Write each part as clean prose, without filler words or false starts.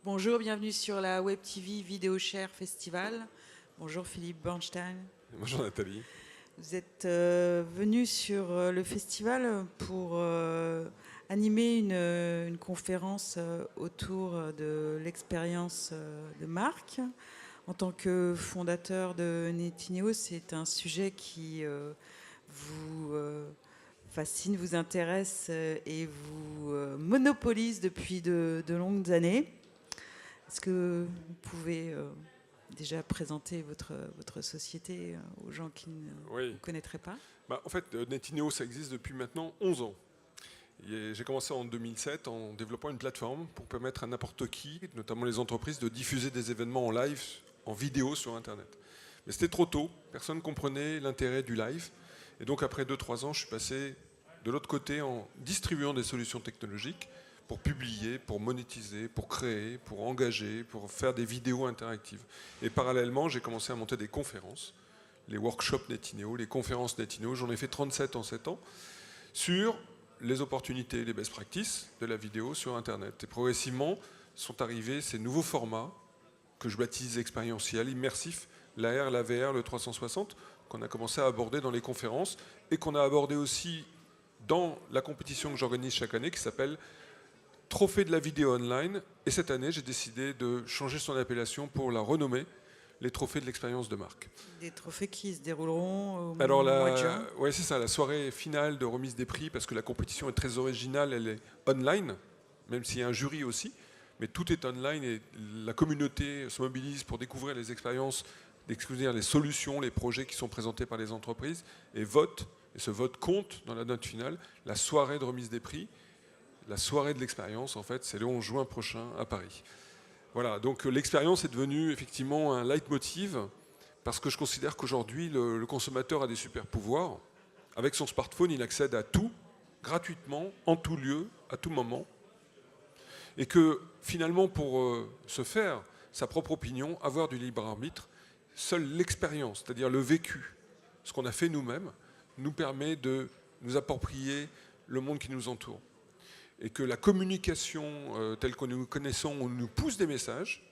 Bonjour, bienvenue sur la Web TV VideoShare Festival. Bonjour Philippe Bernstein. Bonjour Nathalie. Vous êtes venu sur le festival pour animer une conférence autour de l'expérience de marque. En tant que fondateur de Netineo, c'est un sujet qui vous fascine, vous intéresse et vous monopolise depuis de longues années. Est-ce que vous pouvez déjà présenter votre société aux gens qui ne vous connaîtraient pas? En fait, Netineo, ça existe depuis maintenant 11 ans. J'ai commencé en 2007 en développant une plateforme pour permettre à n'importe qui, notamment les entreprises, de diffuser des événements en live, en vidéo sur Internet. Mais c'était trop tôt, personne ne comprenait l'intérêt du live. Et donc après 2-3 ans, je suis passé de l'autre côté en distribuant des solutions technologiques pour publier, pour monétiser, pour créer, pour engager, pour faire des vidéos interactives. Et parallèlement, j'ai commencé à monter des conférences, les workshops Netineo, les conférences Netineo. J'en ai fait 37 en 7 ans, sur les opportunités, les best practices de la vidéo sur Internet. Et progressivement sont arrivés ces nouveaux formats que je baptise expérientiels, immersifs, l'AR, la VR, le 360, qu'on a commencé à aborder dans les conférences et qu'on a abordé aussi dans la compétition que j'organise chaque année qui s'appelle Trophée de la vidéo online. Et cette année, j'ai décidé de changer son appellation pour la renommer les trophées de l'expérience de marque. Des trophées qui se dérouleront au mois de juin. Oui, c'est ça, la soirée finale de remise des prix, parce que la compétition est très originale, elle est online, même s'il y a un jury aussi, mais tout est online et la communauté se mobilise pour découvrir les expériences, découvrir les solutions, les projets qui sont présentés par les entreprises et vote. Et ce vote compte dans la note finale. La soirée de remise des prix, la soirée de l'expérience, en fait, c'est le 11 juin prochain à Paris. Voilà, donc l'expérience est devenue effectivement un leitmotiv parce que je considère qu'aujourd'hui, le consommateur a des super pouvoirs. Avec son smartphone, il accède à tout, gratuitement, en tout lieu, à tout moment. Et que finalement, pour se faire sa propre opinion, avoir du libre arbitre, seule l'expérience, c'est-à-dire le vécu, ce qu'on a fait nous-mêmes, nous permet de nous approprier le monde qui nous entoure. Et que la communication telle que nous connaissons, on nous pousse des messages,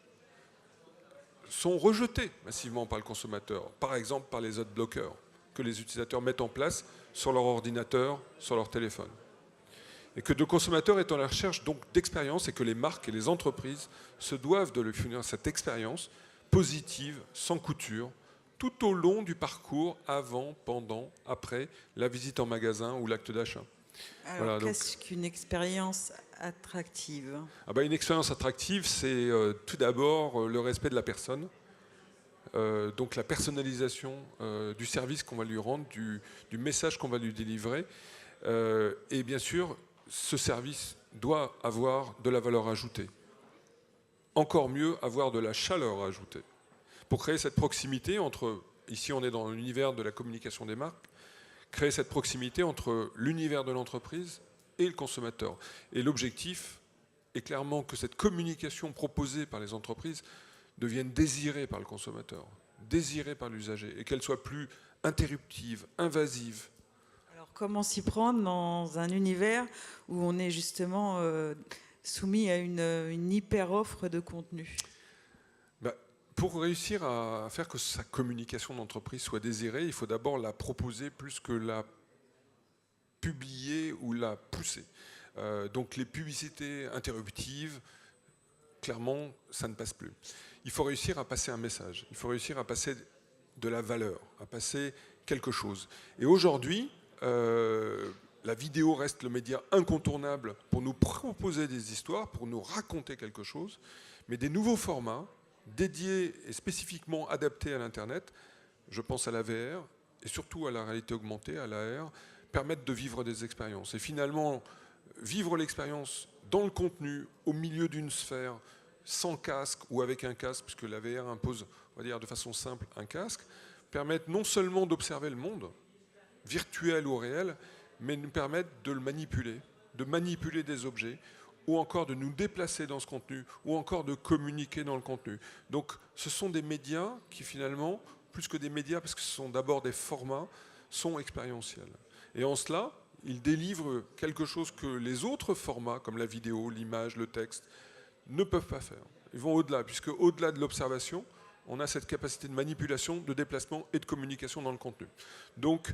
sont rejetés massivement par le consommateur, par exemple par les adblockers que les utilisateurs mettent en place sur leur ordinateur, sur leur téléphone. Et que le consommateur est à la recherche donc d'expérience et que les marques et les entreprises se doivent de lui fournir cette expérience positive, sans couture, tout au long du parcours, avant, pendant, après la visite en magasin ou l'acte d'achat. Alors, voilà, qu'est-ce qu'une expérience attractive? Une expérience attractive, c'est tout d'abord le respect de la personne, donc la personnalisation du service qu'on va lui rendre, du message qu'on va lui délivrer. Et bien sûr, ce service doit avoir de la valeur ajoutée. Encore mieux, avoir de la chaleur ajoutée. Pour créer cette proximité entre, ici on est dans l'univers de la communication des marques, créer cette proximité entre l'univers de l'entreprise et le consommateur. Et l'objectif est clairement que cette communication proposée par les entreprises devienne désirée par le consommateur, désirée par l'usager, et qu'elle soit plus interruptive, invasive. Alors comment s'y prendre dans un univers où on est justement soumis à une hyper-offre de contenu? Pour réussir à faire que sa communication d'entreprise soit désirée, il faut d'abord la proposer plus que la publier ou la pousser. Donc les publicités interruptives, clairement, ça ne passe plus. Il faut réussir à passer un message, il faut réussir à passer de la valeur, à passer quelque chose. Et aujourd'hui, la vidéo reste le média incontournable pour nous proposer des histoires, pour nous raconter quelque chose, mais des nouveaux formats, dédiés et spécifiquement adaptés à l'Internet, je pense à la VR et surtout à la réalité augmentée, à l'AR, permettent de vivre des expériences. Et finalement, vivre l'expérience dans le contenu, au milieu d'une sphère, sans casque ou avec un casque, puisque la VR impose, on va dire de façon simple, un casque, permettent non seulement d'observer le monde, virtuel ou réel, mais nous permettent de le manipuler, de manipuler des objets, ou encore de nous déplacer dans ce contenu, ou encore de communiquer dans le contenu. Donc ce sont des médias qui finalement, plus que des médias, parce que ce sont d'abord des formats, sont expérientiels. Et en cela, ils délivrent quelque chose que les autres formats, comme la vidéo, l'image, le texte, ne peuvent pas faire. Ils vont au-delà, puisque au-delà de l'observation, on a cette capacité de manipulation, de déplacement et de communication dans le contenu. Donc,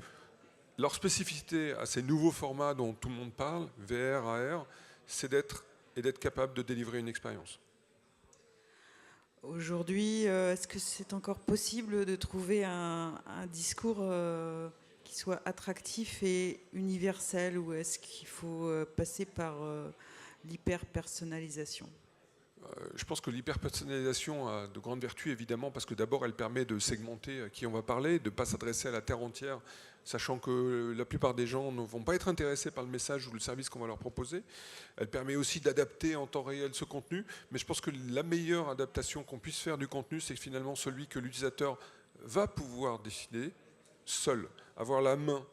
leur spécificité à ces nouveaux formats dont tout le monde parle, VR, AR, c'est d'être capable de délivrer une expérience. Aujourd'hui, est-ce que c'est encore possible de trouver un discours qui soit attractif et universel, ou est-ce qu'il faut passer par l'hyper-personnalisation ? Je pense que l'hyper-personnalisation a de grandes vertus, évidemment, parce que d'abord, elle permet de segmenter à qui on va parler, de ne pas s'adresser à la terre entière, sachant que la plupart des gens ne vont pas être intéressés par le message ou le service qu'on va leur proposer. Elle permet aussi d'adapter en temps réel ce contenu, mais je pense que la meilleure adaptation qu'on puisse faire du contenu, c'est finalement celui que l'utilisateur va pouvoir décider seul, avoir la main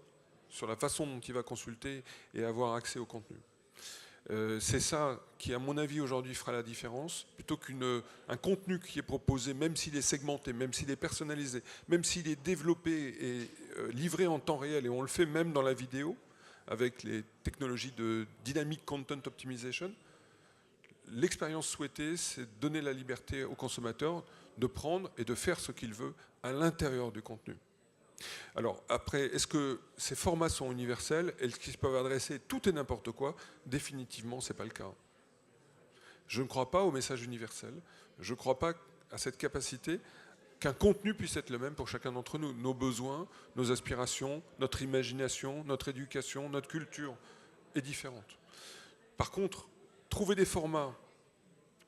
sur la façon dont il va consulter et avoir accès au contenu. C'est ça qui, à mon avis, aujourd'hui fera la différence, plutôt qu'un contenu qui est proposé, même s'il est segmenté, même s'il est personnalisé, même s'il est développé et livré en temps réel, et on le fait même dans la vidéo, avec les technologies de Dynamic Content Optimization. L'expérience souhaitée, c'est de donner la liberté au consommateur de prendre et de faire ce qu'il veut à l'intérieur du contenu. Alors après, est-ce que ces formats sont universels? Est-ce qu'ils peuvent adresser tout et n'importe quoi? Définitivement, ce n'est pas le cas. Je ne crois pas au message universel. Je ne crois pas à cette capacité qu'un contenu puisse être le même pour chacun d'entre nous. Nos besoins, nos aspirations, notre imagination, notre éducation, notre culture est différente. Par contre, trouver des formats,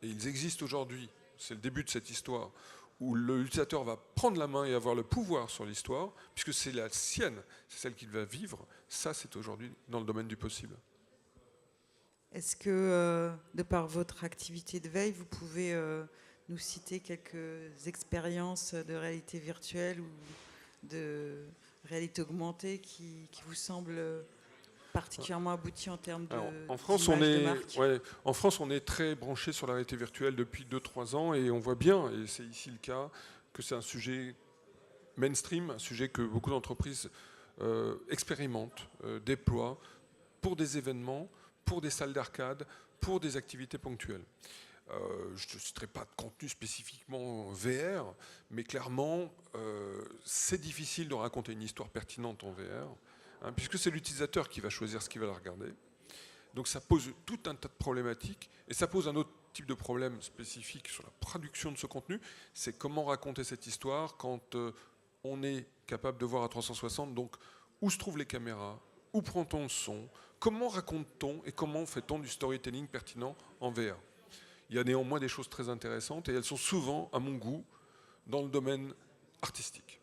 et ils existent aujourd'hui, c'est le début de cette histoire, où l'utilisateur va prendre la main et avoir le pouvoir sur l'histoire, puisque c'est la sienne, c'est celle qu'il va vivre, ça c'est aujourd'hui dans le domaine du possible. Est-ce que, de par votre activité de veille, vous pouvez nous citer quelques expériences de réalité virtuelle ou de réalité augmentée qui vous semblent particulièrement abouties en termes en France, de marque? En France, on est très branché sur la réalité virtuelle depuis 2-3 ans et on voit bien, et c'est ici le cas, que c'est un sujet mainstream, un sujet que beaucoup d'entreprises expérimentent, déploient pour des événements, pour des salles d'arcade, pour des activités ponctuelles. Je ne citerai pas de contenu spécifiquement VR, mais clairement, c'est difficile de raconter une histoire pertinente en VR, puisque c'est l'utilisateur qui va choisir ce qu'il va regarder. Donc ça pose tout un tas de problématiques, et ça pose un autre type de problème spécifique sur la production de ce contenu, c'est comment raconter cette histoire quand on est capable de voir à 360, donc où se trouvent les caméras, où prend-on le son, comment raconte-t-on et comment fait-on du storytelling pertinent en VR. Il y a néanmoins des choses très intéressantes, et elles sont souvent, à mon goût, dans le domaine artistique,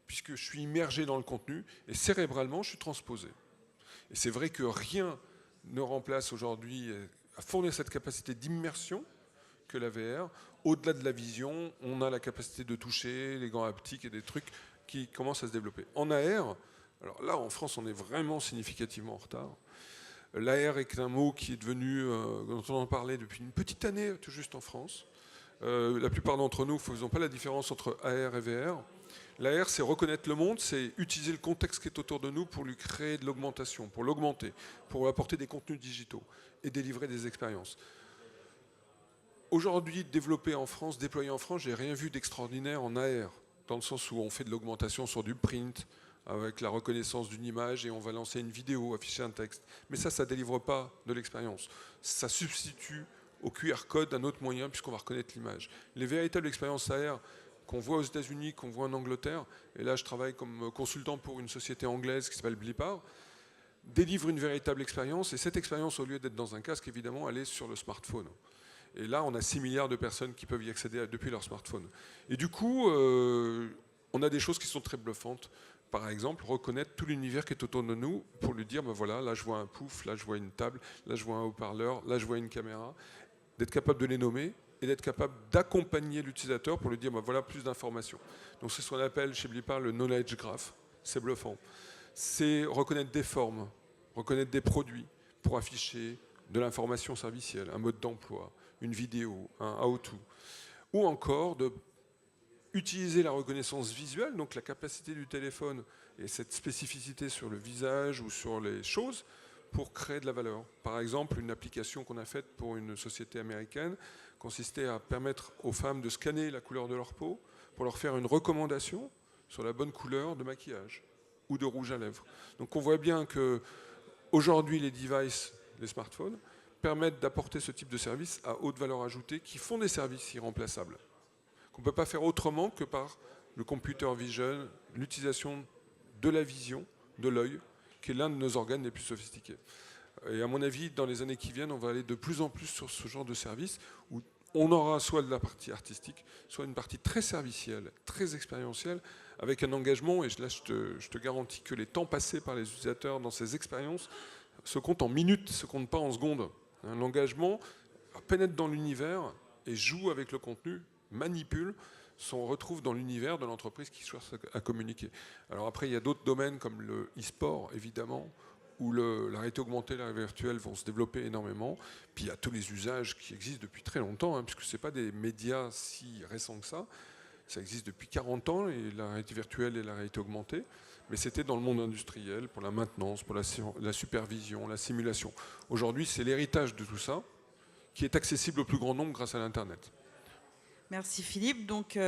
puisque je suis immergé dans le contenu, et cérébralement, je suis transposé. Et c'est vrai que rien ne remplace aujourd'hui à fournir cette capacité d'immersion que la VR. Au-delà de la vision, on a la capacité de toucher, les gants haptiques et des trucs qui commencent à se développer. En AR, alors là, en France, on est vraiment significativement en retard. L'AR est un mot qui est devenu, dont on en parlait depuis une petite année, tout juste en France. La plupart d'entre nous ne faisons pas la différence entre AR et VR. L'AR, c'est reconnaître le monde, c'est utiliser le contexte qui est autour de nous pour lui créer de l'augmentation, pour l'augmenter, pour apporter des contenus digitaux et délivrer des expériences. Aujourd'hui, développé en France, déployé en France, j'ai rien vu d'extraordinaire en AR, dans le sens où on fait de l'augmentation sur du print, avec la reconnaissance d'une image, et on va lancer une vidéo, afficher un texte. Mais ça ne délivre pas de l'expérience. Ça substitue au QR code un autre moyen, puisqu'on va reconnaître l'image. Les véritables expériences AR qu'on voit aux États-Unis, qu'on voit en Angleterre, et là je travaille comme consultant pour une société anglaise qui s'appelle Blipar, délivre une véritable expérience, et cette expérience, au lieu d'être dans un casque, évidemment, elle est sur le smartphone. Et là, on a 6 milliards de personnes qui peuvent y accéder depuis leur smartphone. Et du coup, on a des choses qui sont très bluffantes. Par exemple, reconnaître tout l'univers qui est autour de nous pour lui dire, ben voilà, là je vois un pouf, là je vois une table, là je vois un haut-parleur, là je vois une caméra. D'être capable de les nommer et d'être capable d'accompagner l'utilisateur pour lui dire, ben voilà, plus d'informations. Donc c'est ce qu'on appelle chez Blipar le knowledge graph. C'est bluffant. C'est reconnaître des formes, reconnaître des produits pour afficher de l'information servicielle, un mode d'emploi, une vidéo, un how-to. Ou encore de utiliser la reconnaissance visuelle, donc la capacité du téléphone et cette spécificité sur le visage ou sur les choses, pour créer de la valeur. Par exemple, une application qu'on a faite pour une société américaine consistait à permettre aux femmes de scanner la couleur de leur peau pour leur faire une recommandation sur la bonne couleur de maquillage ou de rouge à lèvres. Donc on voit bien que aujourd'hui les devices, les smartphones, permettent d'apporter ce type de services à haute valeur ajoutée qui font des services irremplaçables, qu'on ne peut pas faire autrement que par le computer vision, l'utilisation de la vision, de l'œil, qui est l'un de nos organes les plus sophistiqués. Et à mon avis, dans les années qui viennent, on va aller de plus en plus sur ce genre de service où on aura soit de la partie artistique, soit une partie très servicielle, très expérientielle, avec un engagement, et là je te garantis que les temps passés par les utilisateurs dans ces expériences se comptent en minutes, se comptent pas en secondes. L'engagement pénètre dans l'univers et joue avec le contenu, manipule, on retrouve dans l'univers de l'entreprise qui cherche à communiquer. Alors après, il y a d'autres domaines comme le e-sport, évidemment, où la réalité augmentée, la réalité virtuelle vont se développer énormément. Puis il y a tous les usages qui existent depuis très longtemps, puisque ce n'est pas des médias si récents que ça. Ça existe depuis 40 ans, et la réalité virtuelle et la réalité augmentée. Mais c'était dans le monde industriel, pour la maintenance, pour la supervision, la simulation. Aujourd'hui, c'est l'héritage de tout ça qui est accessible au plus grand nombre grâce à l'Internet. Merci Philippe. Donc c'est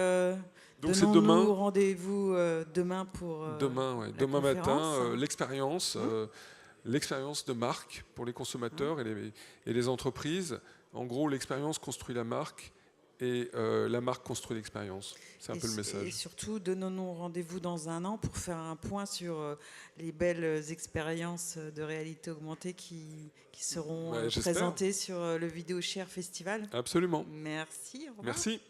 demain. Rendez-vous demain pour demain matin, l'expérience de marque pour les consommateurs et les entreprises. En gros, l'expérience construit la marque et la marque construit l'expérience. C'est un peu le message. Et surtout, donnons-nous rendez-vous dans un an pour faire un point sur les belles expériences de réalité augmentée qui seront présentées sur le VideoShare Festival. Absolument. Merci. Au revoir. Merci.